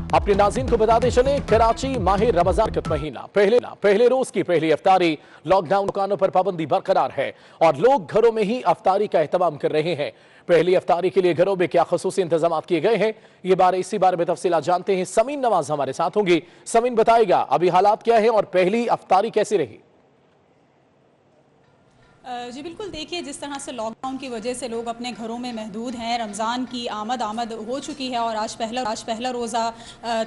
अपने नाज़रीन को बताते चले, कराची माह रमजान का महीना, पहले रोज की पहली इफ्तारी, लॉकडाउन, दुकानों पर पाबंदी बरकरार है और लोग घरों में ही इफ्तारी का एहतमाम कर रहे हैं। पहली इफ्तारी के लिए घरों में क्या खसूसी इंतजाम किए गए हैं, इसी बारे में तफसीलात जानते हैं। समीन नवाज हमारे साथ होंगी। समीन बताएगा अभी हालात क्या है और पहली इफ्तारी कैसी रही? जी बिल्कुल, देखिए जिस तरह से लॉकडाउन की वजह से लोग अपने घरों में महदूद हैं, रमज़ान की आमद हो चुकी है और आज पहला रोज़ा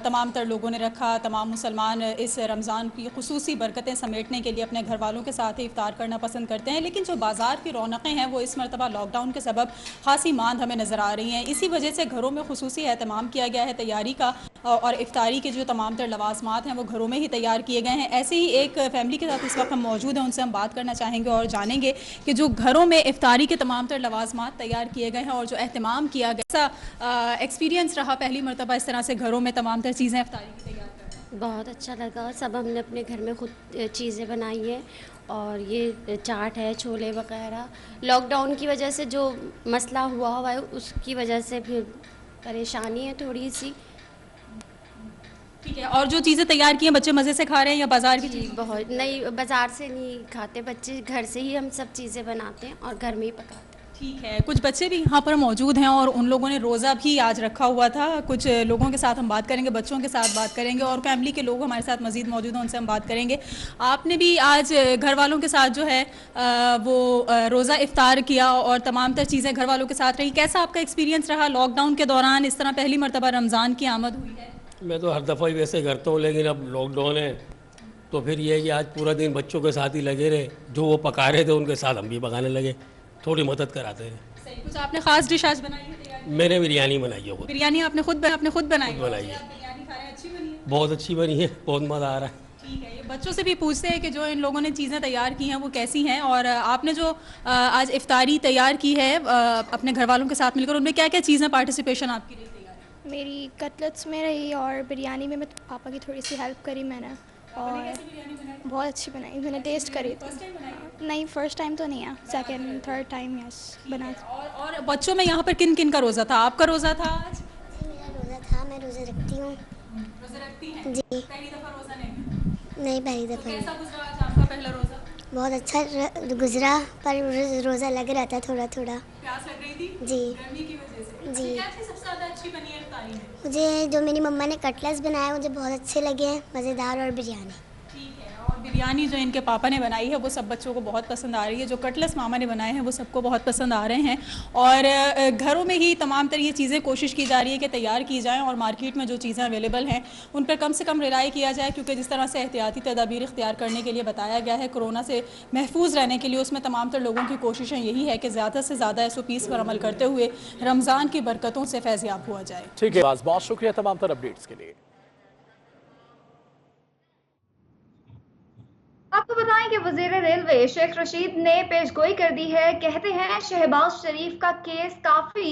तमाम तर लोगों ने रखा। तमाम मुसलमान इस रमज़ान की खुसूसी बरकतें समेटने के लिए अपने घर वालों के साथ ही इफ्तार करना पसंद करते हैं, लेकिन जो बाज़ार की रौनकें हैं वो इस मरतबा लॉकडाउन के सबब खासी मांद हमें नज़र आ रही हैं। इसी वजह से घरों में खुसूसी एहतमाम किया गया है तैयारी का और इफ्तारी के जो तमाम तर लवाज़मात हैं वो घरों में ही तैयार किए गए हैं। ऐसे ही एक फैमिली के साथ इस वक्त हम मौजूद हैं, उनसे हम बात करना चाहेंगे और जानेंगे कि जो घरों में इफ्तारी के तमाम तर लवाज़मात तैयार किए गए हैं और जो एहतमाम किया गया, ऐसा एक्सपीरियंस रहा पहली मरतबा इस तरह से घरों में तमाम तर चीज़ें इफ्तारी की तैयार करना? बहुत अच्छा लगा। सब हमने अपने घर में खुद चीज़ें बनाई हैं और ये चाट है, छोले वगैरह। लॉकडाउन की वजह से जो मसला हुआ है उसकी वजह से फिर परेशानी है थोड़ी सी। ठीक है, और जो चीज़ें तैयार की हैं बच्चे मज़े से खा रहे हैं या बाज़ार की चीज़? बहुत नहीं, बाज़ार से नहीं खाते बच्चे, घर से ही हम सब चीज़ें बनाते हैं और घर में ही पकाते हैं। ठीक है, कुछ बच्चे भी यहाँ पर मौजूद हैं और उन लोगों ने रोज़ा भी आज रखा हुआ था। कुछ लोगों के साथ हम बात करेंगे, बच्चों के साथ बात करेंगे और फैमिली के लोग हमारे साथ मज़ीद मौजूद हैं, उनसे हम बात करेंगे। आपने भी आज घर वालों के साथ जो है वो रोज़ा इफ्तार किया और तमाम तर चीज़ें घर वालों के साथ रही। कैसा आपका एक्सपीरियंस रहा लॉकडाउन के दौरान? इस तरह पहली मरतबा रमज़ान की आमद हुई है। मैं तो हर दफ़ा ही वैसे करता हूँ, लेकिन अब लॉकडाउन है तो फिर ये है कि आज पूरा दिन बच्चों के साथ ही लगे रहे। जो वो पका रहे थे उनके साथ हम भी पकाने लगे, थोड़ी मदद कराते रहे। सही। कुछ आपने ख़ास डिश आज बनाई है तैयार? मैंने बिरयानी बनाई है खुद। बिरयानी आपने खुद बनाई है? खुद बनाई है। बिरयानी खा रहे हैं, अच्छी बनी है? बहुत अच्छी बनी है, बहुत मज़ा आ रहा है। ठीक है, ये बच्चों से भी पूछते हैं कि जो इन लोगों ने चीज़ें तैयार की हैं वो कैसी हैं और आपने जो आज इफ्तारी तैयार की है अपने घर वालों के साथ मिलकर, उनमें क्या क्या चीज़ें पार्टिसिपेशन आपकी रही? मेरी कटलेट्स में रही और बिरयानी में मैं पापा की थोड़ी सी हेल्प करी मैंने और बहुत अच्छी बनाई। मैंने टेस्ट करी थी। नहीं, फर्स्ट टाइम तो नहीं है, सेकंड थर्ड टाइम यस बना। और बच्चों में यहाँ पर किन किन का रोज़ा था? आपका रोज़ा था आज? मेरा रोज़ा था, मैं रोज़ा रखती हूँ। रोज़ा रखती हैं? जी। पहली दफ़ा रोज़ा नहीं पहली तो दफ़ा। कैसा गुजरा आज आपका पहला रोज़ा? बहुत अच्छा गुजरा, पर रोज़ा लग रहा था थोड़ा थोड़ा। प्यास लग रही थी? जी। गर्मी की वजह से? जी। क्या चीज़ सबसे ज़्यादा अच्छी बनी है इफ्तारी में? मुझे जो मेरी मम्मा ने कटलेट्स बनाए मुझे बहुत अच्छे लगे हैं, मज़ेदार, और बिरयानी। ठीक है, और बिरयानी जो इनके पापा ने बनाई है वो सब बच्चों को बहुत पसंद आ रही है। जो कटलेट्स मामा ने बनाए हैं वो सबको बहुत पसंद आ रहे हैं और घरों में ही तमाम तरह ये चीज़ें कोशिश की जा रही है कि तैयार की जाएँ और मार्केट में जो चीज़ें अवेलेबल हैं उन पर कम से कम रिलाई किया जाए, क्योंकि जिस तरह से एहतियाती तदाबीर इख्तियार करने के लिए बताया गया है कोरोना से महफूज रहने के लिए, उसमें तमाम तर लोगों की कोशिशें यही है कि ज़्यादा से ज़्यादा SOPs पर अमल करते हुए रमज़ान की बरकतों से फैज़याब हुआ जाए। ठीक है, बहुत शुक्रिया तमाम तर अपडेट्स के लिए। आपको बताएं कि वजीर रेलवे शेख रशीद ने पेशगोई कर दी है। कहते हैं शहबाज शरीफ का केस काफी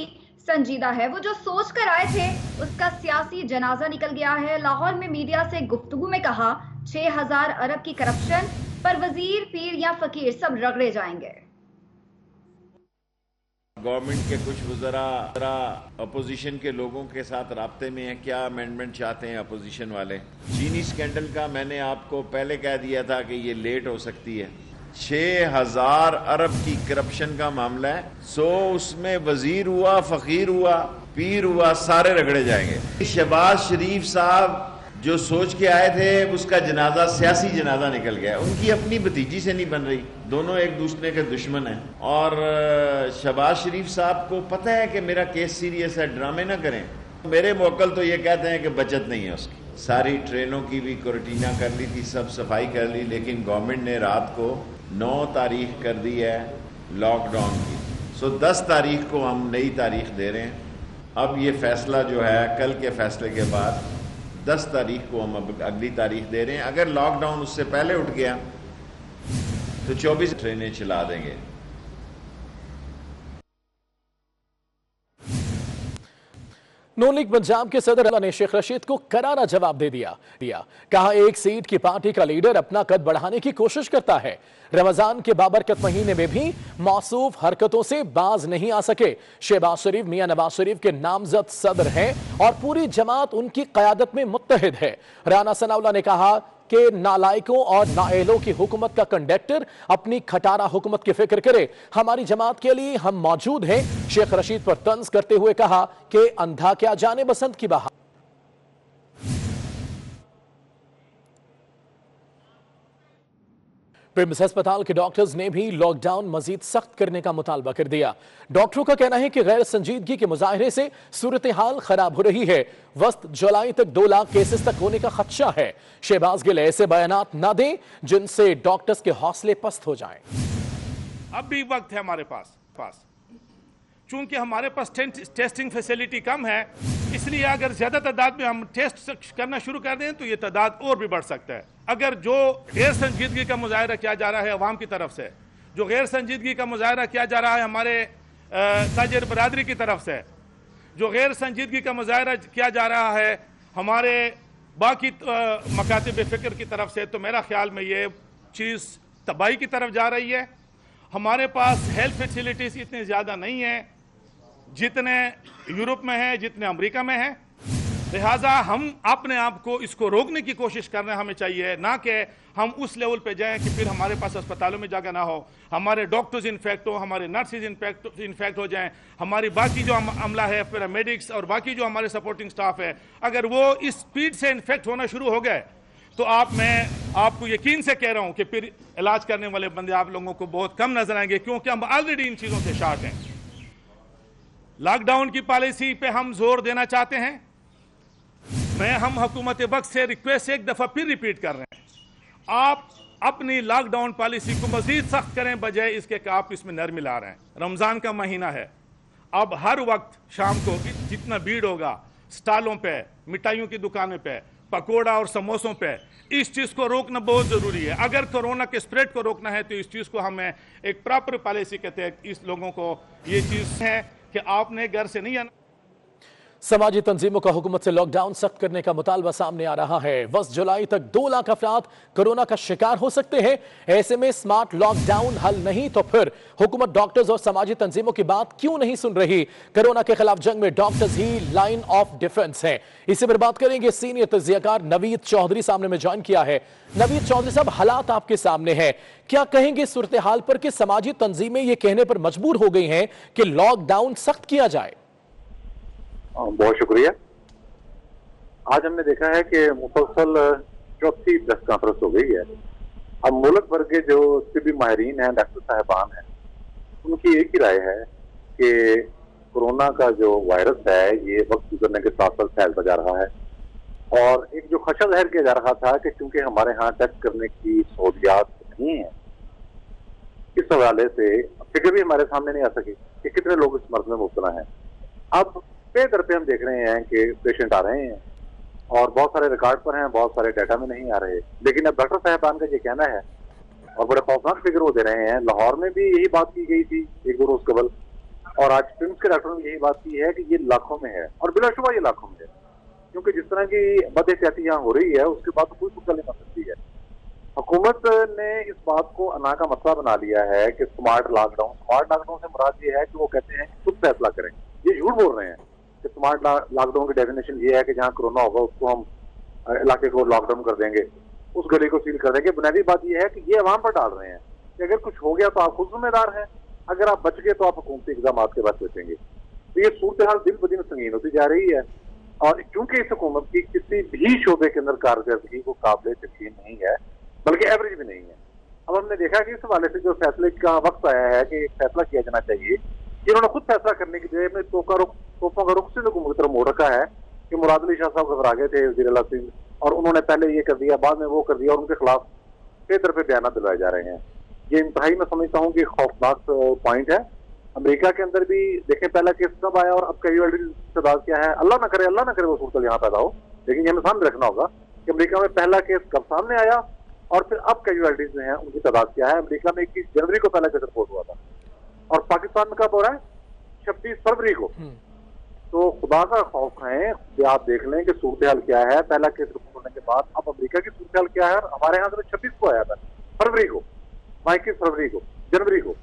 संजीदा है। वो जो सोच कर आए थे उसका सियासी जनाजा निकल गया है। लाहौर में मीडिया से गुफ्तगू में कहा 6000 अरब की करप्शन पर वजीर, पीर या फकीर सब रगड़े जाएंगे। गवर्नमेंट के कुछ वज़रा अपोजिशन के लोगों के साथ राब्ते में हैं, क्या अमेंडमेंट चाहते हैं अपोजिशन वाले। चीनी स्कैंडल का मैंने आपको पहले कह दिया था कि ये लेट हो सकती है। 6000 अरब की करप्शन का मामला है, सो उसमें वजीर हुआ, फकीर हुआ, पीर हुआ, सारे रगड़े जाएंगे। शहबाज शरीफ साहब जो सोच के आए थे उसका जनाजा सियासी जनाजा निकल गया। उनकी अपनी भतीजी से नहीं बन रही, दोनों एक दूसरे के दुश्मन हैं। और शहबाज शरीफ साहब को पता है कि मेरा केस सीरियस है, ड्रामे ना करें। मेरे मोकल तो ये कहते हैं कि बचत नहीं है उसकी। सारी ट्रेनों की भी कोरटीना कर ली थी, सब सफाई कर ली, लेकिन गवर्नमेंट ने रात को 9 तारीख कर दी है लॉकडाउन की। सो 10 तारीख को हम नई तारीख दे रहे हैं। अब ये फैसला जो है कल के फैसले के बाद 10 तारीख को हम अब अगली तारीख दे रहे हैं। अगर लॉकडाउन उससे पहले उठ गया तो 24 ट्रेनें चला देंगे। नून लीग पंजाब के सदर ने शेख रशीद को करारा जवाब दे दिया। कहा एक सीट की पार्टी का लीडर अपना कद बढ़ाने की कोशिश करता है। रमजान के बाबरकत महीने में भी मौसूफ हरकतों से बाज नहीं आ सके। शहबाज शरीफ मियां नवाज शरीफ के नामजद सदर हैं और पूरी जमात उनकी क़यादत में मुत्तहिद है। राना सनाउल्लाह ने कहा कि नालायकों और नाअहलों की हुकूमत का कंडक्टर अपनी खटारा हुकूमत की फिक्र करे। हमारी जमात के लिए हम मौजूद हैं। शेख रशीद पर तंज करते हुए कहा कि अंधा क्या जाने बसंत की बहार। पिम्स अस्पताल के डॉक्टर्स ने भी लॉकडाउन मजीद सख्त करने का मुतालबा कर दिया। डॉक्टरों का कहना है कि गैर संजीदगी के मुजाहरे से सूरत हाल खराब हो रही है। वस्त जुलाई तक 2 लाख केसेस तक होने का खदशा है। शहबाज गिल ऐसे बयानात न दें जिनसे डॉक्टर्स के हौसले पस्त हो जाएं। अब भी वक्त है हमारे पास चूंकि हमारे पास टेस्टिंग फैसिलिटी कम है, इसलिए अगर ज्यादा तादाद में हम टेस्ट करना शुरू कर दें तो ये तादाद और भी बढ़ सकता है। अगर जो गैर संजीदगी का मुजाहरा किया जा रहा है अवाम की तरफ से, जो गैर संजीदगी का मुजाहरा किया जा रहा है हमारे ताजिर बरादरी की तरफ से, जो गैर संजीदगी का मुजाहरा किया जा रहा है हमारे बाकी मकातिब फ़िक्र की तरफ से, तो मेरा ख्याल में ये चीज़ तबाही की तरफ जा रही है। हमारे पास हेल्थ फैसिलिटीज़ इतनी ज़्यादा नहीं हैं जितने यूरोप में है, जितने अमेरिका में है। लिहाजा हम अपने आप को इसको रोकने की कोशिश करना हमें चाहिए, ना कि हम उस लेवल पे जाएं कि फिर हमारे पास अस्पतालों में जगह ना हो, हमारे डॉक्टर्स इन्फेक्ट हो, हमारे नर्सेज इन्फेक्ट हो जाएं, हमारी बाकी जो अमला है, पैरामेडिक्स और बाकी जो हमारे सपोर्टिंग स्टाफ है, अगर वो इस स्पीड से इन्फेक्ट होना शुरू हो गए तो मैं आपको यकीन से कह रहा हूं कि फिर इलाज करने वाले बंदे आप लोगों को बहुत कम नजर आएंगे, क्योंकि हम ऑलरेडी इन चीजों से शार्ट हैं। लॉकडाउन की पॉलिसी पे हम जोर देना चाहते हैं। हम हुकूमत वक्त से रिक्वेस्ट एक दफा फिर रिपीट कर रहे हैं, आप अपनी लॉकडाउन पॉलिसी को मजीद सख्त करें बजाय इसके कि आप इसमें नरमी ला रहे हैं। रमजान का महीना है, अब हर वक्त शाम को जितना भीड़ होगा स्टॉलों पे, मिठाइयों की दुकानों पे, पकोड़ा और समोसों पे, इस चीज को रोकना बहुत जरूरी है। अगर कोरोना के स्प्रेड को रोकना है तो इस चीज को हमें एक प्रॉपर पॉलिसी के तहत इस लोगों को ये चीज है कि आपने घर से नहीं आना। समाजी तंजीमों का हुकूमत से लॉकडाउन सख्त करने का मुतालबा सामने आ रहा है। बस जुलाई तक 2 लाख अफराद कोरोना का शिकार हो सकते हैं। ऐसे में स्मार्ट लॉकडाउन हल नहीं तो फिर हुकूमत डॉक्टर्स और समाजी तंजीमों की बात क्यों नहीं सुन रही? कोरोना के खिलाफ जंग में doctors he line of defence हैं। इसी पर बात करेंगे। सीनियर तज्जियाकार नवीद चौधरी सामने में ज्वाइन किया है। नवीद चौधरी साहब, हालात आपके सामने हैं, क्या कहेंगे सूरत हाल पर कि समाजी तंजीमें ये कहने पर मजबूर हो गई हैं कि लॉकडाउन सख्त किया जाए? बहुत शुक्रिया। आज हमने देखा है कि मुसलसल चौथी प्रेस कॉन्फ्रेंस हो गई है। अब मुल्क भर के जो तिब्बी माहिरीन हैं, डॉक्टर साहबान हैं, उनकी एक ही राय है कि कोरोना का जो वायरस है ये वक्त गुजरने के साथ साथ फैलता जा रहा है। और एक जो खदशा जाहिर किया जा रहा था कि क्योंकि हमारे यहाँ टेस्ट करने की सहूलियात नहीं है, इस हवाले से फिक्र भी हमारे सामने नहीं आ सकी कि कितने लोग इस मर्ज में मुब्तला हैं। अब पे दर पे हम देख रहे हैं कि पेशेंट आ रहे हैं और बहुत सारे रिकॉर्ड पर हैं, बहुत सारे डाटा में नहीं आ रहे। लेकिन अब डॉक्टर साहबान का ये कहना है और बड़े खौफनाक फिक्र वो दे रहे हैं। लाहौर में भी यही बात की गई थी 1-2 रोज कबल, और आज पिम्स के डॉक्टरों ने यही बात की है कि ये लाखों में है, और बिलाशुबा ये लाखों में है, क्योंकि जिस तरह की बदएहतियाती यहाँ हो रही है उसके बाद कोई कुछ नहीं कर सकती है। हुकूमत ने इस बात को अना का मसला बना लिया है कि स्मार्ट लॉकडाउन से मुराद ये है कि वो कहते हैं खुद फैसला करें। ये झूठ बोल रहे हैं कि स्मार्ट लॉकडाउन की डेफिनेशन ये है कि जहां कोरोना होगा उसको हम इलाके को लॉकडाउन कर देंगे, उस गली को सील कर देंगे। बुनियादी बात यह है कि ये अवाम पर डाल रहे हैं कि अगर कुछ हो गया तो आप खुद जिम्मेदार हैं, अगर आप बच गए तो आप हुकूमती इक़दाम के बाद बचेंगे। तो ये सूरत हाल दिन ब दिन संगीन होती जा रही है, और क्योंकि इस हुकूमत की किसी भी शोबे के अंदर कारकर्दगी को काबिल यकीन नहीं है, बल्कि एवरेज भी नहीं है। अब हमने देखा कि इस हवाले से जो फैसले का वक्त आया है कि एक फैसला किया जाना चाहिए कि उन्होंने खुद फैसला करने की बजाय में तोपों का रुख से हुकूमत की तरफ मोड़ रखा है कि मुराद अली शाह साहब घबरा गए थे वज़ीर आला सिंह, और उन्होंने पहले ये कर दिया, बाद में वो कर दिया, और उनके खिलाफ कई तरह पे बयान दिलवाए जा रहे हैं। ये इंतहाई मैं समझता हूँ कि खौफनाक पॉइंट है। अमेरिका के अंदर भी देखें पहला केस कब आया और अब कैजुअलिटी की तादाद क्या है। अल्लाह ना करे वो सूरत यहाँ पैदा हो, लेकिन ये हमें सामने रखना होगा कि अमेरिका में पहला केस कब सामने आया और फिर अब कैजुअलिटीज जो है उनकी तादाद क्या है। अमेरिका में 21 जनवरी को पहला केस रिपोर्ट हुआ था, और पाकिस्तान में कब हो रहा है 26 फरवरी को। तो खुदा का खौफ है कि आप देख लें कि सूरत हाल क्या है। पहला केस रिपोर्ट होने के बाद अब अमेरिका की सूरत हाल क्या है। हमारे यहाँ तो 26 को आया था, फरवरी को, 21 फरवरी को, जनवरी को।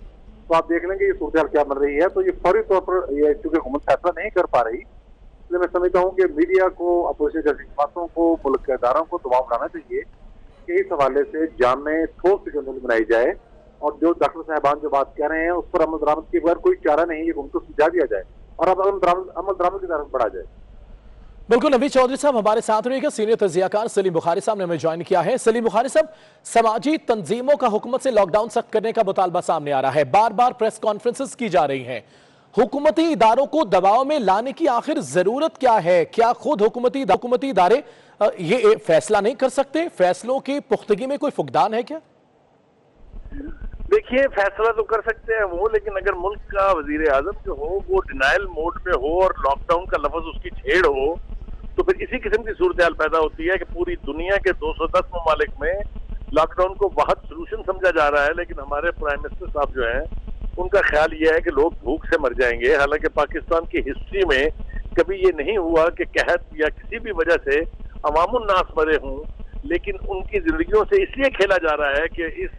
तो आप देख लेंगे ये सूरत हाल क्या बन रही है। तो ये फौरी तौर पर ये चूंकि हुकूमत फैसला नहीं कर पा रही, इसलिए मैं समझता हूँ कि मीडिया को, अपोजिशन जैसे जमातों को, मुल्क के इदारों को दबाव बनाना चाहिए कि इस हवाले से जामे ठोस सिकंदर बनाई जाए और जो डॉक्टर साहबान जो बात कह रहे हैं उस पर अमल दरामद के बगैर कोई चारा नहीं है, उनको सुझा दिया जाए और अब अमल दरामद की तरफ बढ़ा जाए। बिल्कुल, नवीद चौधरी साहब हमारे साथ रहेगा। सीनियर तजियाकार सलीम बुखारी साहब ने हमें ज्वाइन किया है। सलीम बुखारी साहब, समाजी तंजीमों का हुकूमत से लॉकडाउन सख्त करने का मुतालबा सामने आ रहा है, बार बार प्रेस कॉन्फ्रेंसेस की जा रही हैं। हुकूमती इदारों को दबाव में लाने की आखिर जरूरत क्या है? क्या खुद हुकूमती इदारे ये फैसला नहीं कर सकते? फैसलों की पुख्तगी में कोई फुकदान है क्या? देखिए, फैसला तो कर सकते हैं वो, लेकिन अगर मुल्क का वजीर आजम जो हो वो डिनाइल मोड में हो और लॉकडाउन का लफ्ज उसकी छेड़ हो, तो फिर इसी किस्म की सूरत हाल पैदा होती है कि पूरी दुनिया के 210 ममालिक में लॉकडाउन को वाहिद सलूशन समझा जा रहा है, लेकिन हमारे प्राइम मिनिस्टर साहब जो हैं उनका ख्याल यह है कि लोग भूख से मर जाएंगे। हालांकि पाकिस्तान की हिस्ट्री में कभी ये नहीं हुआ कि कहत या किसी भी वजह से अवामुन नास मरे हों, लेकिन उनकी जिंदगियों से इसलिए खेला जा रहा है कि इस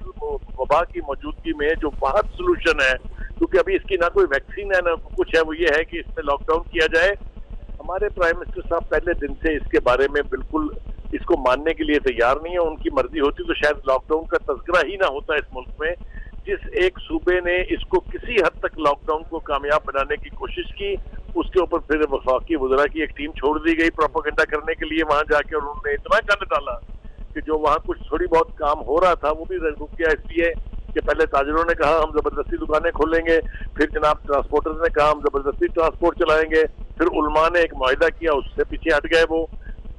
वबा की मौजूदगी में जो वाहिद सलूशन है, क्योंकि अभी इसकी ना कोई वैक्सीन है ना कुछ है, वो ये है कि इसमें लॉकडाउन किया जाए। हमारे प्राइम मिनिस्टर साहब पहले दिन से इसके बारे में बिल्कुल इसको मानने के लिए तैयार नहीं है। उनकी मर्जी होती तो शायद लॉकडाउन का तज़किरा ही ना होता इस मुल्क में। जिस एक सूबे ने इसको किसी हद तक लॉकडाउन को कामयाब बनाने की कोशिश की, उसके ऊपर फिर वफाकी वज़रा की एक टीम छोड़ दी गई प्रोपेगेंडा करने के लिए वहां जाके, और उन्होंने इतना गंद डाला कि जो वहां कुछ थोड़ी बहुत काम हो रहा था वो भी रुक गया। इसलिए कि पहले ताजिरों ने कहा हम जबरदस्ती दुकानें खोलेंगे, फिर जनाब ट्रांसपोर्टर्स ने कहा हम जबरदस्ती ट्रांसपोर्ट चलाएंगे, फिर उलमा ने एक मुआहिदा किया, उससे पीछे हट गए वो।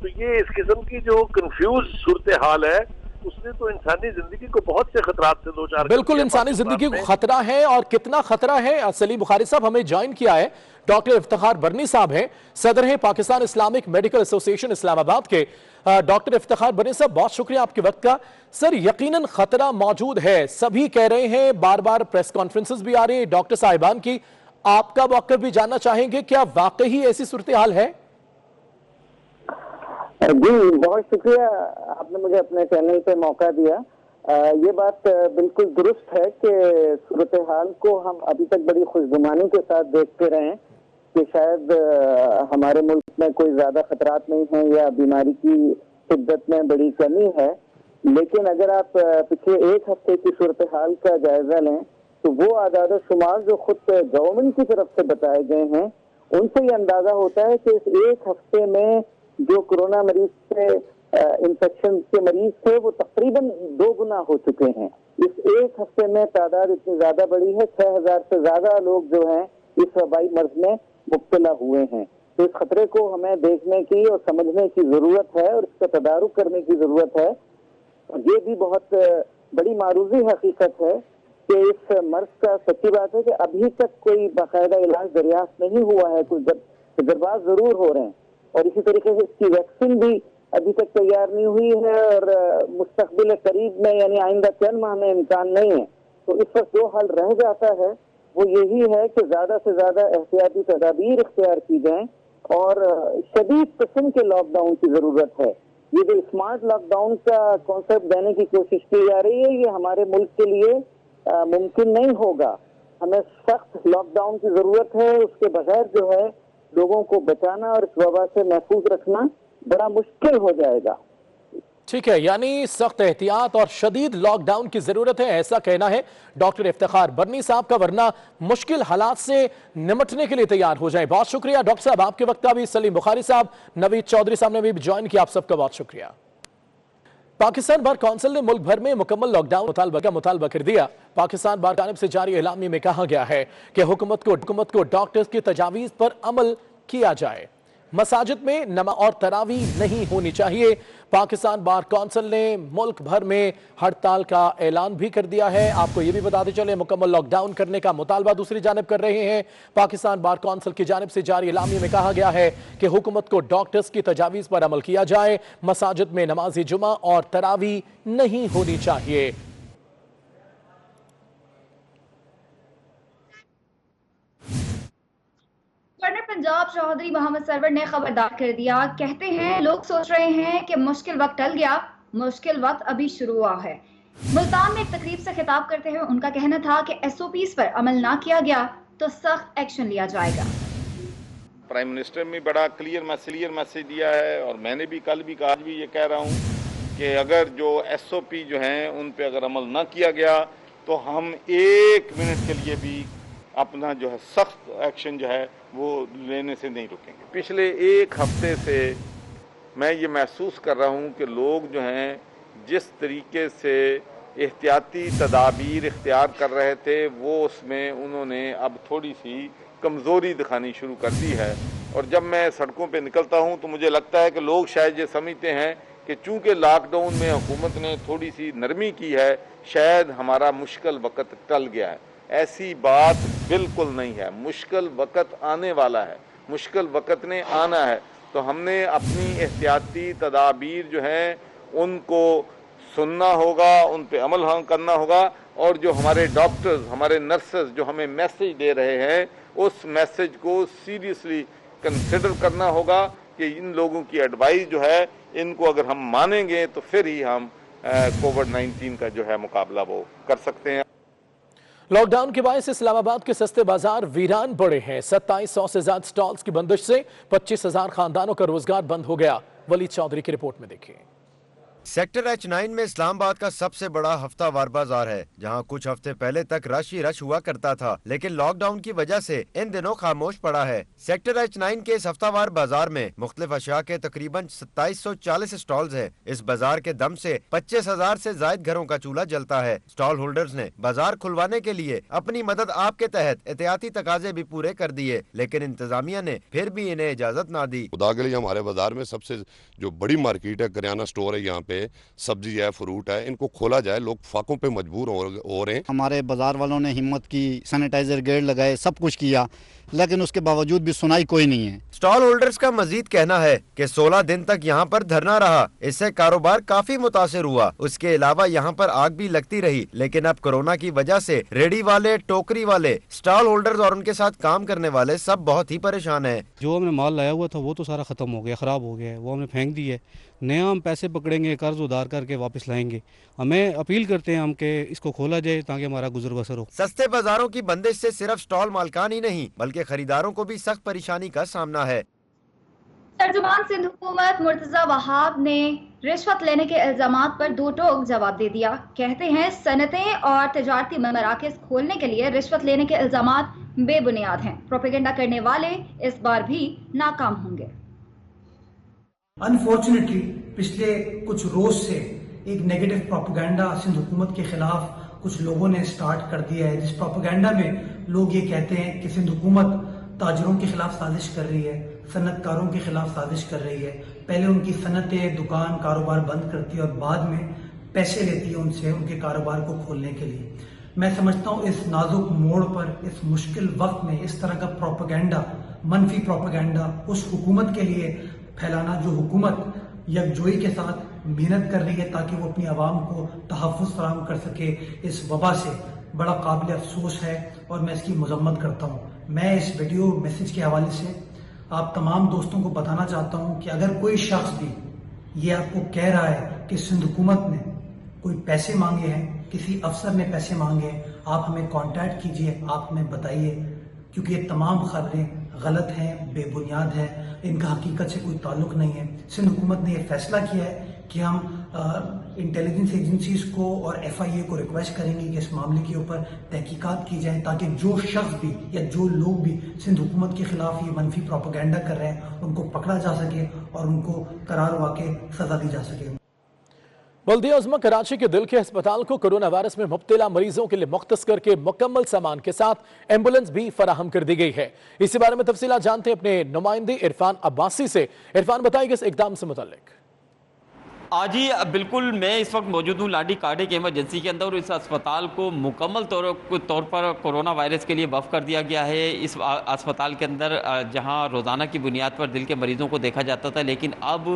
तो ये इस किस्म की जो कंफ्यूज सूरत हाल है, उसने तो इंसानी जिंदगी को बहुत से खतरात से दो चार। बिल्कुल, इंसानी जिंदगी को खतरा है, और कितना खतरा है। सलीम बुखारी साहब हमें ज्वाइन किया है, डॉक्टर इफ्तिखार बरनी साहब हैं, सदर हैं Pakistan Islamic medical association Islamabad के। डॉक्टर इफ्तिखार बरनी साहब, बहुत शुक्रिया आपके वक्त का। सर, यकीनन खतरा मौजूद है, सभी कह रहे हैं, बार बार प्रेस कॉन्फ्रेंसेस भी आ रही है डॉक्टर साहिबान की। आपका मौक़िफ़ भी जानना चाहेंगे, क्या वाकई ऐसी सूरत हाल है? जी, बहुत शुक्रिया, आपने मुझे अपने चैनल पे मौका दिया। ये बात बिल्कुल दुरुस्त है कि सूरत हाल को हम अभी तक बड़ी खुशगुमानी के साथ देखते रहे कि शायद हमारे मुल्क में कोई ज्यादा खतरात नहीं है या बीमारी की शिद्दत में बड़ी कमी है। लेकिन अगर आप पिछले एक हफ्ते की सूरत हाल का जायजा लें तो वो आदाद शुमार जो खुद गवर्नमेंट की तरफ से बताए गए हैं, उनसे ये अंदाजा होता है कि इस एक हफ्ते में जो कोरोना मरीज से इन्फेक्शन के मरीज थे वो तकरीबन 2 गुना हो चुके हैं। इस एक हफ्ते में तादाद इतनी ज्यादा बड़ी है, 6000 से ज्यादा लोग जो हैं इस वबाई मर्ज में मुब्तला हुए हैं। तो इस खतरे को हमें देखने की और समझने की जरूरत है और इसका तदारुक करने की जरूरत है। ये भी बहुत बड़ी मारूजी हकीकत है कि इस मर्ज का सच्ची बात है कि अभी तक कोई बाकायदा इलाज दरियाफ्त नहीं हुआ है, कुछ तजर्बात जरूर हो रहे हैं, और इसी तरीके से इसकी वैक्सीन भी अभी तक तैयार नहीं हुई है और मुस्तकबिल करीब में यानी आइंदा चंद माह में इम्कान नहीं है। तो इस वक्त जो हल रह जाता है वो यही है कि ज्यादा से ज्यादा एहतियाती तदाबीर इख्तियार की जाएं और शदीद किस्म के लॉकडाउन की जरूरत है। ये जो स्मार्ट लॉकडाउन का कॉन्सेप्ट देने की कोशिश की जा रही है, ये हमारे मुल्क के लिए मुमकिन नहीं होगा। हमें सख्त लॉकडाउन की जरूरत है, उसके बगैर जो है लोगों को बचाना और इस वबा से महफूज रखना बड़ा मुश्किल हो जाएगा। ठीक है, यानी सख्त एहतियात और शदीद लॉकडाउन की जरूरत है, ऐसा कहना है डॉक्टर इफ्तिखार बरनी साहब का, वरना मुश्किल हालात से निपटने के लिए तैयार हो जाए। बहुत शुक्रिया डॉक्टर साहब, आपके वक्त का भी। सलीम बुखारी साहब, नवीद चौधरी साहब ने भी ज्वाइन किया, आप सबका बहुत शुक्रिया। पाकिस्तान बार काउंसिल ने मुल्क भर में मुकम्मल लॉकडाउन का मुतालबा कर दिया। पाकिस्तान बार जानिब से जारी एलामी में कहा गया है कि हुकूमत को डॉक्टर्स की तजावीज़ पर अमल किया जाए। मसाजिद में नमाज और तरावीह नहीं होनी चाहिए। पाकिस्तान बार काउंसिल ने मुल्क भर में हड़ताल का ऐलान भी कर दिया है। आपको यह भी बताते चले, मुकम्मल लॉकडाउन करने का मुतालबा दूसरी जानिब कर रहे हैं। पाकिस्तान बार काउंसिल की जानिब से जारी एलामी में कहा गया है कि हुकूमत को डॉक्टर्स की तजावीज़ पर अमल किया जाए। मसाजिद में नमाज जुमा और तरावीह नहीं होनी चाहिए। गवर्नर पंजाब चौधरी मोहम्मद सरवर ने खबरदार कर दिया। कहते हैं लोग सोच रहे हैं कि मुश्किल वक्त टल गया, मुश्किल वक्त अभी शुरू हुआ है। मुल्तान में एक तकरीब से खिताब करते हुए उनका कहना था कि SOPs पर अमल ना किया गया तो सख्त एक्शन लिया जाएगा। प्राइम मिनिस्टर ने बड़ा क्लियर मैसेज दिया है और मैंने भी कल भी आज भी ये कह रहा हूँ कि अगर जो SOP जो हैं उन पे अगर अमल ना किया गया तो हम 1 मिनट के लिए भी अपना जो है सख्त एक्शन जो है वो लेने से नहीं रुकेंगे। पिछले 1 हफ्ते से मैं ये महसूस कर रहा हूँ कि लोग जो हैं जिस तरीके से एहतियाती तदाबीर इख्तियार कर रहे थे वो उसमें उन्होंने अब थोड़ी सी कमज़ोरी दिखानी शुरू कर दी है। और जब मैं सड़कों पे निकलता हूँ तो मुझे लगता है कि लोग शायद ये समझते हैं कि चूँकि लॉकडाउन में हुकूमत ने थोड़ी सी नरमी की है शायद हमारा मुश्किल वक़्त टल गया है। ऐसी बात बिल्कुल नहीं है। मुश्किल वक़्त आने वाला है, मुश्किल वक़्त ने आना है। तो हमने अपनी एहतियाती तदाबीर जो हैं उनको सुनना होगा, उन पे अमल करना होगा और जो हमारे डॉक्टर्स, हमारे नर्सेस जो हमें मैसेज दे रहे हैं उस मैसेज को सीरियसली कंसिडर करना होगा कि इन लोगों की एडवाइस जो है इनको अगर हम मानेंगे तो फिर ही हम कोविड-19 का जो है मुकाबला वो कर सकते हैं। लॉकडाउन के बायस इस्लामाबाद के सस्ते बाजार वीरान पड़े हैं। 2700 से ज्यादा स्टॉल्स की बंदिश से 25,000 खानदानों का रोजगार बंद हो गया। वलीद चौधरी की रिपोर्ट में देखिए। सेक्टर H9 में इस्लामाबाद का सबसे बड़ा हफ्तावार बाजार है, जहां कुछ हफ्ते पहले तक रश ही रश हुआ करता था, लेकिन लॉकडाउन की वजह से इन दिनों खामोश पड़ा है। सेक्टर H9 के इस हफ्तावार बाजार में मुख्तलिफ अशिया के तकरीबन 2740 स्टॉल्स हैं। इस बाजार के दम से 25,000 से जायद घरों का चूल्हा जलता है। स्टॉल होल्डर्स ने बाजार खुलवाने के लिए अपनी मदद आप के तहत एहतियाती तकाजे भी पूरे कर दिए, लेकिन इंतजामिया ने फिर भी इन्हें इजाजत ना दी। खुदा के लिए हमारे बाजार में सबसे जो बड़ी मार्केट है, किराना स्टोर है, यहाँ पे सब्जी है, फ्रूट है, इनको खोला जाए। लोग फाकों पे मजबूर हो रहे हैं। हमारे बाजार वालों ने हिम्मत की, सैनिटाइजर गेट लगाए, सब कुछ किया, लेकिन उसके बावजूद भी सुनाई कोई नहीं है। स्टॉल होल्डर्स का मजीद कहना है कि 16 दिन तक यहाँ पर धरना रहा, इससे कारोबार काफी मुतासिर हुआ। उसके अलावा यहाँ पर आग भी लगती रही, लेकिन अब कोरोना की वजह से रेडी वाले, टोकरी वाले, स्टॉल होल्डर्स और उनके साथ काम करने वाले सब बहुत ही परेशान हैं। जो हमने माल लाया हुआ था वो तो सारा खत्म हो गया, खराब हो गया है, वो हमने फेंक दी है। नया हम पैसे पकड़ेंगे, कर्ज उधार करके वापस लाएंगे। हमें अपील करते हैं हम कि इसको खोला जाए ताकि हमारा गुजर बसर हो। सस्ते बाजारों की बंदिश से सिर्फ स्टॉल मालकान ही नहीं बल्कि खरीदारों को भी सख्त परेशानी का सामना है। तर्जुमान सिंध हुकूमत मुर्तजा वहाब ने रिश्वत लेने के इल्जामात पर दो टोक जवाब दे दिया। कहते हैं सनतें और तजारती मराकज़ खोलने के लिए रिश्वत लेने के इल्जामात बेबुनियाद हैं। प्रोपेगेंडा करने वाले इस बार भी नाकाम होंगे। अनफॉर्चुनेटली पिछले कुछ रोज से एक नेगेटिव प्रोपेगेंडा सिंध हुकूमत के खिलाफ कुछ लोगों ने स्टार्ट कर दिया है, जिस प्रोपेगेंडा में लोग ये कहते हैं कि सिंध हुकूमत ताजरों के खिलाफ साजिश कर रही है, सनतकारों के खिलाफ साजिश कर रही है। पहले उनकी सनतें, दुकान, कारोबार बंद करती है और बाद में पैसे लेती है उनसे उनके कारोबार को खोलने के लिए। मैं समझता हूँ इस नाजुक मोड़ पर, इस मुश्किल वक्त में इस तरह का प्रोपेगेंडा, मनफी प्रोपेगेंडा उस हुकूमत के लिए फैलाना जो हुकूमत यकजोई के साथ मेहनत कर रही है ताकि वो अपनी आवाम को तहफ़्फ़ुज़ फराहम कर सके इस वबा से, बड़ा काबिल अफसोस है और मैं इसकी मजम्मत करता हूँ। मैं इस वीडियो मैसेज के हवाले से आप तमाम दोस्तों को बताना चाहता हूँ कि अगर कोई शख्स भी ये आपको कह रहा है कि सिंध हुकूमत ने कोई पैसे मांगे हैं, किसी अफसर ने पैसे मांगे हैं, आप हमें कांटेक्ट कीजिए, आप हमें बताइए, क्योंकि ये तमाम खबरें गलत हैं, बेबुनियाद हैं, इनका हकीकत से कोई ताल्लुक नहीं है। सिंध हुकूमत ने यह फैसला किया है कि हम इंटेलिजेंस एजेंसीज को और FIA को रिक्वेस्ट करेंगे कि इस मामले के ऊपर तहकीकात की जाए ताकि जो शख्स भी या जो लोग भी सिंध हुकूमत के खिलाफ ये मनफी प्रोपेगेंडा कर रहे हैं उनको पकड़ा जा सके और उनको करार वाक़ई सजा दी जा सके। बल्दिया उज़्मा कराची के दिल के अस्पताल को कोरोना वायरस में मुब्तला मरीजों के लिए मुख्तस करके मुकम्मल सामान के साथ एम्बुलेंस भी फराहम कर दी गई है। इसी बारे में तफसीलात जानते हैं अपने नुमाइंदे इरफान अब्बासी से। इरफान, बताइए इस इकदाम से मुताल्लिक। आज ही बिल्कुल मैं इस वक्त मौजूद हूँ लाडी कार्डिक इमरजेंसी के अंदर और इस अस्पताल को मुकम्मल तौर पर कोरोना वायरस के लिए वफ़ कर दिया गया है। इस अस्पताल के अंदर जहां रोज़ाना की बुनियाद पर दिल के मरीज़ों को देखा जाता था, लेकिन अब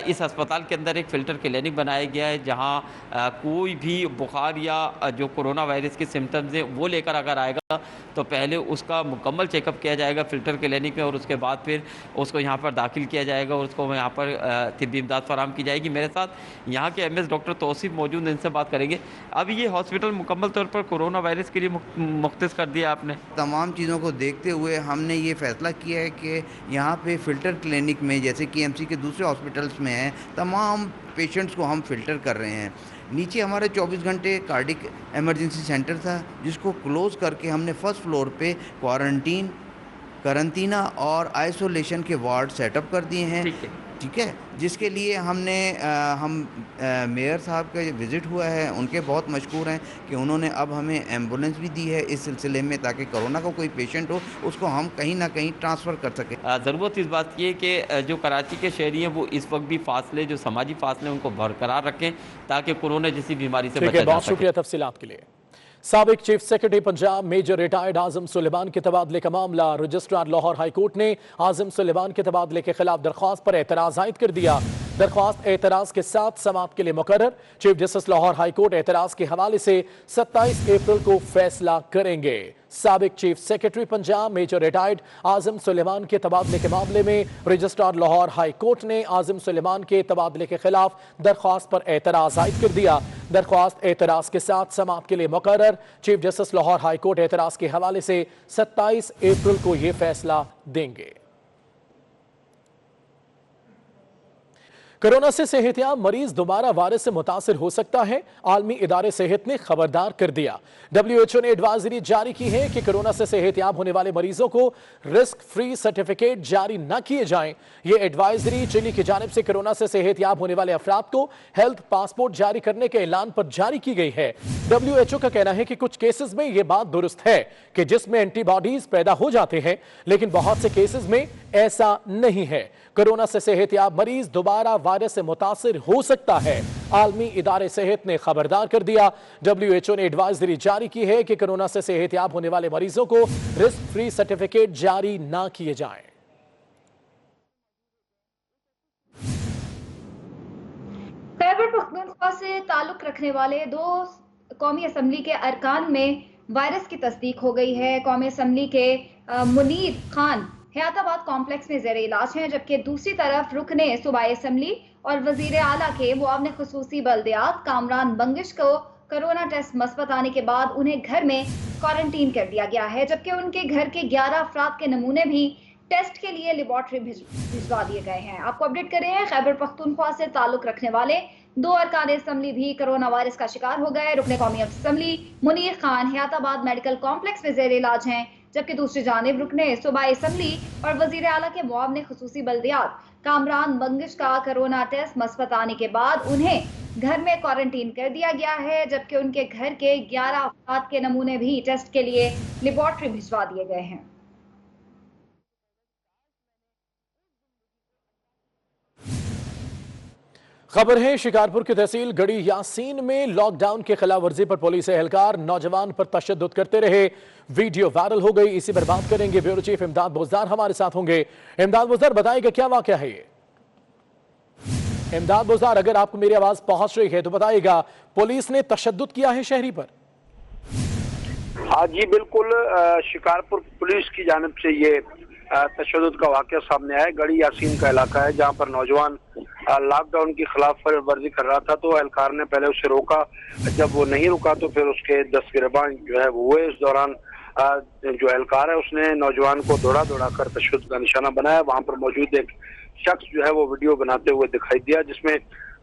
इस अस्पताल के अंदर एक फ़िल्टर क्लिनिक बनाया गया है जहां कोई भी बुखार या जो कोरोना वायरस के सिम्टम्स हैं वो लेकर अगर आएगा तो पहले उसका मुकम्मल चेकअप किया जाएगा फ़िल्टर क्लिनिक में और उसके बाद फिर उसको यहाँ पर दाखिल किया जाएगा और उसको यहाँ पर तिब्बी इमदाद फराहम की जाएगी। मेरे साथ यहाँ के एमएस डॉक्टर तौसीफ मौजूद हैं, इनसे बात करेंगे। अब ये हॉस्पिटल मुकम्मल तौर पर कोरोना वायरस के लिए मुख्तस कर दिया आपने? तमाम चीज़ों को देखते हुए हमने ये फैसला किया है कि यहाँ पे फ़िल्टर क्लिनिक में, जैसे कि एमसी के दूसरे हॉस्पिटल्स में है, तमाम पेशेंट्स को हम फ़िल्टर कर रहे हैं। नीचे हमारे 24 घंटे कार्डिक इमरजेंसी सेंटर था जिसको क्लोज़ करके हमने फर्स्ट फ्लोर पे क्वारंटीन, करंटीना और आइसोलेशन के वार्ड सेटअप कर दिए हैं। ठीक है, जिसके लिए हमने मेयर साहब का विज़िट हुआ है, उनके बहुत मशकूर हैं कि उन्होंने अब हमें एम्बुलेंस भी दी है इस सिलसिले में, ताकि कोरोना का कोई पेशेंट हो उसको हम कहीं ना कहीं ट्रांसफ़र कर सकें। ज़रूरत इस बात की है कि जो कराची के शहरी हैं वो इस वक्त भी फासले, जो समाजी फासले उनको बरकरार रखें ताकि कोरोना जैसी बीमारी से बचा जा सके। बहुत शुक्रिया तफसीलात के लिए। साबिक chief secretary Punjab major retired Azam Sulaiman के तबादले का मामला, रजिस्ट्रार लाहौर हाई कोर्ट ने आजम सुलेमान के तबादले के खिलाफ दरख्वास्त पर एतराज़ आयद कर दिया। दरख्वास्त एतराज़ के साथ समाअत के लिए मुकर्रर। Chief justice Lahore high court एतराज़ के हवाले से 27 अप्रैल को फैसला करेंगे। साबिक chief secretary Punjab major retired Azam Sulaiman के तबादले के मामले में रजिस्ट्रार लाहौर हाई कोर्ट ने आजम सुलेमान के तबादले के खिलाफ दरख्वास्त पर एतराज़ आयद कर दिया। दरख्वास्त एतराज़ के साथ समाअत के लिए मुकर्रर। Chief justice Lahore high court एतराज़ के हवाले से 27 अप्रैल को यह फैसला देंगे। कोरोना से सेहतयाब मरीज दोबारा वायरस से मुतासिर हो सकता है, आलमी इदारे सेहत ने खबरदार कर दिया। WHO ने एडवाइजरी जारी की है कि कोरोना से सेहतयाब होने वाले मरीजों को रिस्क फ्री सर्टिफिकेट जारी न किए जाएं। ये एडवाइजरी चिली की जानिब से कोरोना से सेहतयाब होने वाले अफराद को हेल्थ पासपोर्ट जारी करने के ऐलान पर जारी की गई है। WHO का कहना है कि कुछ केसेस में यह बात दुरुस्त है कि जिसमें एंटीबॉडीज पैदा हो जाते हैं, लेकिन बहुत से केसेस में ऐसा नहीं है। कोरोना से सेहतयाब मरीज दोबारा वायरस से मुतासिर हो सकता है, आलमी इदारे सेहत ने खबरदार कर दिया। WHO ने एडवाइजरी जारी की है कि कोरोना से सेहतयाब होने वाले मरीजों को रिस्क फ्री सर्टिफिकेट जारी ना किए जाएं। खैबर पख्तूनख्वा से ताल्लुक रखने वाले 2 कौमी असम्बली के अरकान में वायरस की तस्दीक हो गई है। कौमी असम्बली के मुनीर खान हयाताबाद कॉम्प्लेक्स में ज़ेरे इलाज हैं, जबकि दूसरी तरफ रुकने सूबाई असम्बली और वजीर आला के मुआवने खुसूसी बल्दियात कामरान बंगिश को कोरोना टेस्ट मस्बत आने के बाद उन्हें घर में क्वारंटीन कर दिया गया है, जबकि उनके घर के 11 अफराद के नमूने भी टेस्ट के लिए लेबॉर्ट्री भिजवा दिए गए हैं। आपको अपडेट कर रहे हैं, खैबर पख्तूनख्वा से ताल्लुक रखने वाले 2 अरकान असम्बली भी कोरोना वायरस का शिकार हो गए। रुकने कौमी assembly Munir Khan Hayatabad medical complex में ज़ेरे इलाज हैं, जबकि दूसरी जानिब रुकने सूबाई असम्बली और वजीर आला के मुआवने खुसूसी बल्दियात कामरान बंगिश का कोरोना टेस्ट मस्बत आने के बाद उन्हें घर में क्वारंटीन कर दिया गया है, जबकि उनके घर के 11 अफराद के नमूने भी टेस्ट के लिए लेबॉर्ट्री भिजवा दिए गए हैं। खबर है शिकारपुर की तहसील गढ़ी यासीन में लॉकडाउन की खिलाफ वर्जी पर पुलिस एहलकार नौजवान पर तशद्दुद करते रहे, वीडियो वायरल हो गई। इसी पर बात करेंगे, ब्यूरो चीफ इमदाद बोजदार हमारे साथ होंगे। इमदाद बोजदार, बताइएगा क्या वाकया है ये? इमदाद बोजदार, अगर आपको मेरी आवाज पहुंच रही है तो बताइएगा, पुलिस ने तशद्दुद किया है शहरी पर? हाँ जी बिल्कुल, शिकारपुर पुलिस की जानिब से ये तशद्दुद का वाकया सामने आया। गढ़ी यासीन का इलाका है जहाँ पर नौजवान लॉकडाउन की खिलाफ वर्जी कर रहा था, तो एहलकार ने पहले उसे रोका। जब वो नहीं रुका तो फिर उसके 10 गिरबान जो है वो हुए। इस दौरान जो एहलकार है उसने नौजवान को दौड़ा कर तशद्दुद का निशाना बनाया। वहां पर मौजूद एक शख्स जो है वो वीडियो बनाते हुए दिखाई दिया, जिसमें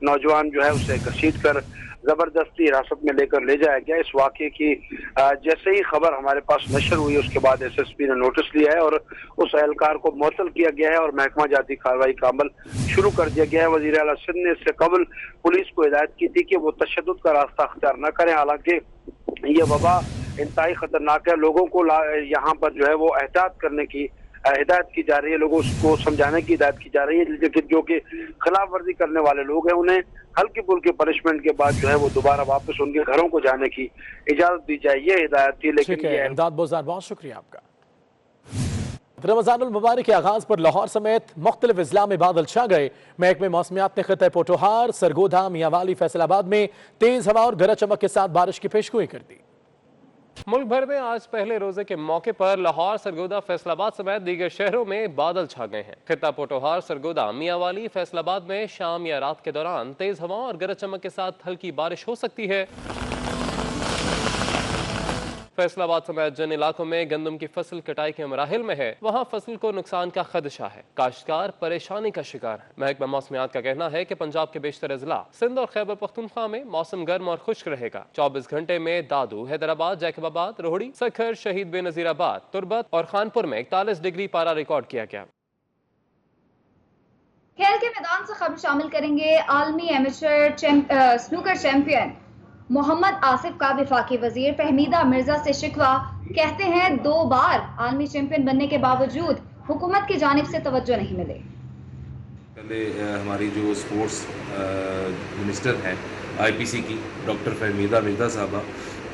नौजवान जो है उसे घसीट कर जबरदस्ती हिरासत में लेकर ले जाया गया। इस वाकये की जैसे ही खबर हमारे पास नशर हुई, उसके बाद SSP ने नोटिस लिया है और उस एहलकार को मुअत्तल किया गया है और महकमा जाती कार्रवाई का अमल शुरू कर दिया गया है। वजीर आला सिंध ने इससे कबल पुलिस को हिदायत की थी कि वो तशद्दुद का रास्ता अख्तियार न करें, हालांकि ये वबा इंतहाई खतरनाक है। लोगों को यहाँ पर जो है वो एहतियात करने की हिदायत की जा रही है, लोगों को समझाने की हिदायत की जा रही है, लेकिन जो कि खिलाफ वर्जी करने वाले लोग हैं उन्हें हल्की फुल्की पनिशमेंट के बाद जो है वो दोबारा वापस उनके घरों को जाने की इजाजत दी जाए, ये हिदायत थी। लेकिन ये बहुत शुक्रिया आपका। रमजानुल मुबारक के आगाज पर लाहौर समेत मुख्तलिफ अजला में बादल छा गए। महकमे मौसमियात ने खित्ते पोटोहार, सरगोधा, मियांवाली, फैसलाबाद में तेज हवा और गरज चमक के साथ बारिश की पेशगोई कर दी। मुल्क भर में आज पहले रोजे के मौके पर लाहौर, सरगोदा, फैसलाबाद समेत दीगर शहरों में बादल छा गए हैं। खित्ता पोटोहार, सरगोदा, मियांवाली, फैसलाबाद में शाम या रात के दौरान तेज हवा और गरज चमक के साथ हल्की बारिश हो सकती है। फैसलाबाद समेत जिन इलाकों में गंदम की फसल कटाई के मराहिल में है, वहाँ फसल को नुकसान का खदशा है। काश्तकार परेशानी का शिकार है। महकमा मौसमियात का कहना है कि पंजाब के बेशतर अजला, सिंध और खैबर पख्तूनख्वा में मौसम गर्म और खुश्क रहेगा। 24 घंटे में दादू, हैदराबाद, जैकबाबाद, रोहड़ी, सखर, शहीद बेनजीराबाद, तुरबत और खानपुर में 41 डिग्री पारा रिकॉर्ड किया गया। खेल के मैदान से खबर शामिल करेंगे। आलमी amateur snooker champion Mohammad Asif का वफाकी वजीर फहमीदा मिर्जा से शिकवा, कहते हैं 2 बार आलमी चैंपियन बनने के बावजूद हुकूमत की जानिब से तवज्जो नहीं मिली। पहले हमारी जो स्पोर्ट्स मिनिस्टर हैं IPC की, डॉक्टर फहमीदा मिर्जा साहबा,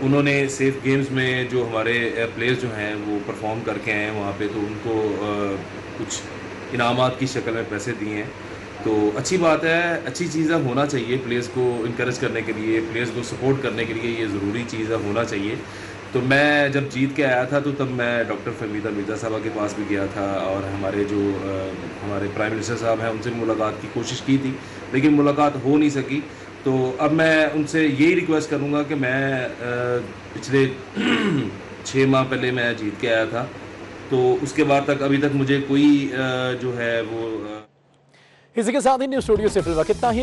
उन्होंने सेफ गेम्स में जो हमारे प्लेयर्स जो हैं वो परफॉर्म करके आए हैं वहाँ पे, तो उनको कुछ इनामात की शक्ल में पैसे दिए हैं। तो अच्छी बात है, अच्छी चीज़ें होना चाहिए। प्लेयर्स को इनकरेज करने के लिए, प्लेयर्स को सपोर्ट करने के लिए ये ज़रूरी चीज़ होना चाहिए। तो मैं जब जीत के आया था तो तब मैं डॉक्टर फहमीदा मिर्जा साहबा के पास भी गया था और हमारे जो हमारे प्राइम मिनिस्टर साहब हैं उनसे मुलाकात की कोशिश की थी, लेकिन मुलाकात हो नहीं सकी। तो अब मैं उनसे यही रिक्वेस्ट करूँगा कि मैं पिछले 6 माह पहले मैं जीत के आया था, तो उसके बाद तक अभी तक मुझे कोई जो है वो इसी के साथ ही न्यूज़ स्टूडियो से फिलहाल इतना ही।